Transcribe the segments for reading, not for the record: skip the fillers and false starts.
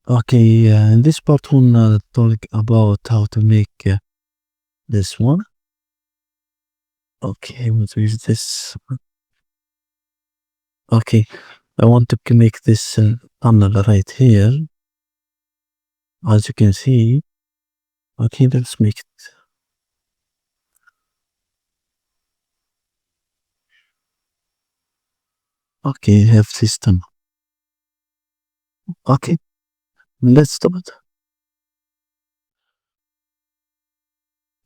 Okay, in this part we'll talk about how to make this one. Okay, what is this? Okay, I want to make this tunnel right here. As you can see, okay, let's make it. Okay, have this tunnel. Okay, let's stop it.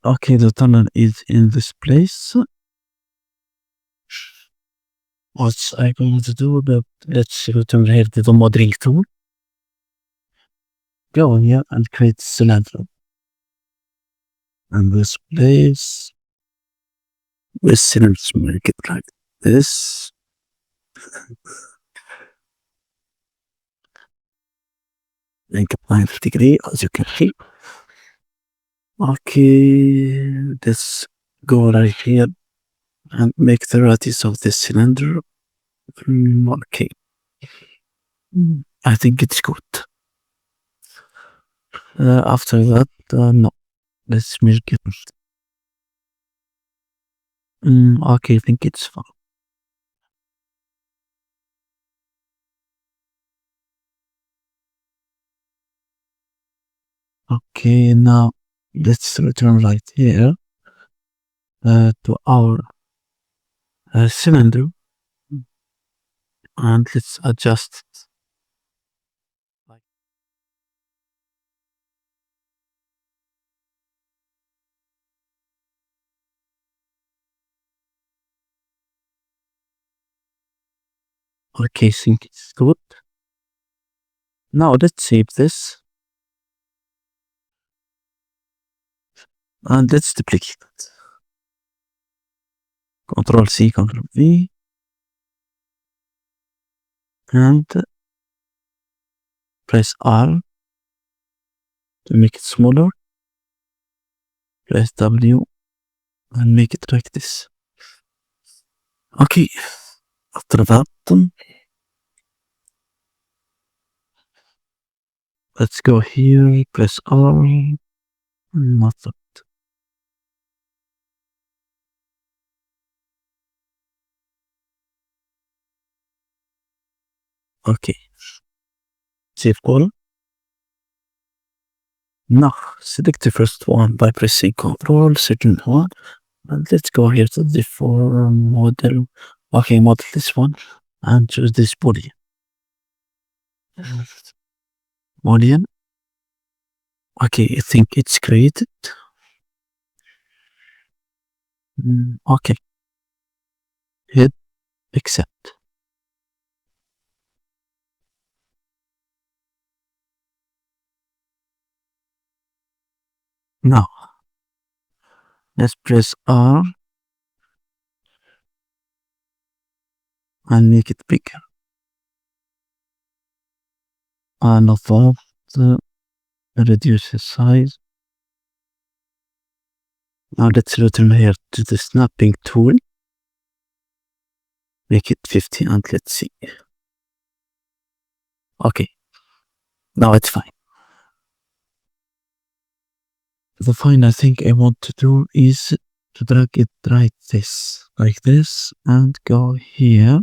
Okay, the tunnel is in this place. What I'm going to do, but let's return here to the modeling tool. Go here and create cylinder. And this place, with cylinders, make it like this. Make a 90 degree, as you can see. Okay, let's go right here and make the radius of this cylinder. Okay, I think it's good. After that, no, let's make it. Okay, I think it's fine. Okay, now let's return right here to our cylinder and let's adjust it. Okay, I think it's good. Now let's save this and let's duplicate it. Control C, Control V, and press R to make it smaller. Press W and make it like this. Okay, after that, let's go here, press R, not that. Okay, save column. Now select the first one by pressing Control, second one, and let's go here to the form model. Okay, model this one and choose this body. Boolean. Okay, I think it's created. Okay. Hit accept. Now, let's press R and make it bigger. And of that, reduce the size. Now let's return here to the snapping tool. Make it 50 and let's see. Okay. Now it's fine. The final thing I want to do is to drag it right this, like this, and go here.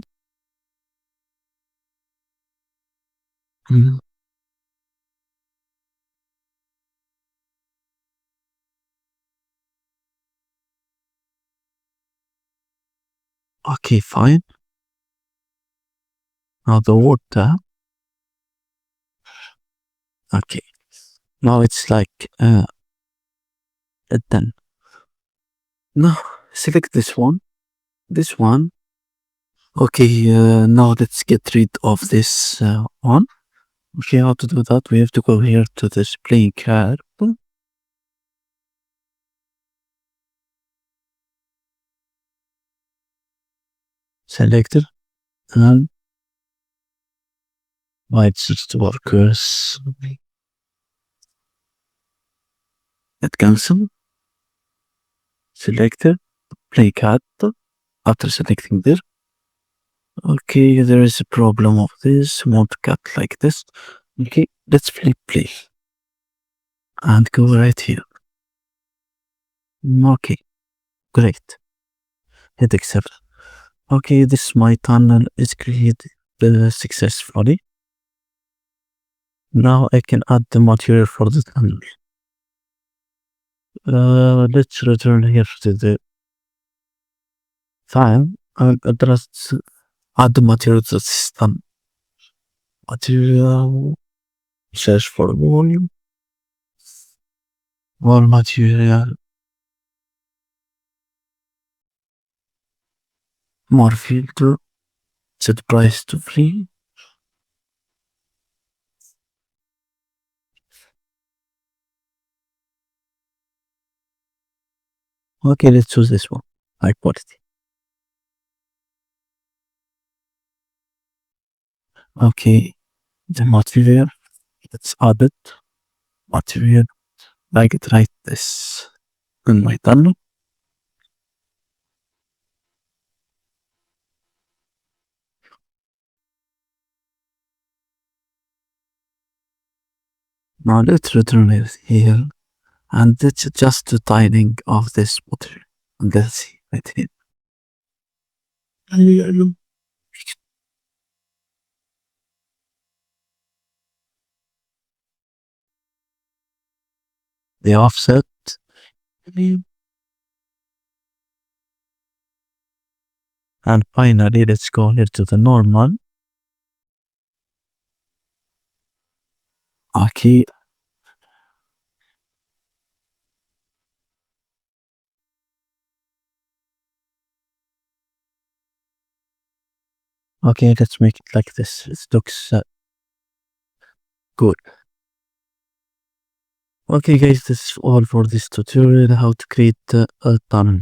Okay, fine. Now the word tab. Okay. Now it's like done. Now select this one. This one. Okay, now let's get rid of this one. Okay, how to do that? We have to go here to this playing card. Selected and white just workers. Hit cancel. Selected play card. After selecting this. Okay, there is a problem of this. Want to cut like this. Okay, Let's flip play and go right here. Okay, great. Hit accept. Okay, this my tunnel is created successfully. Now I can add the material for the tunnel. Let's return here to the time and just add the material to the system. Material, search for volume, more material, more filter, set price to free. Okay, let's choose this one. High quality. Okay, the material, let's add it. Material, like it right this in my tunnel. Now let's return it here and let's adjust the tiling of this material. And let's see right here. The offset. And finally, let's go here to the normal. Okay. Okay, let's make it like this. It looks good. Okay guys, this is all for this tutorial how to create a tunnel.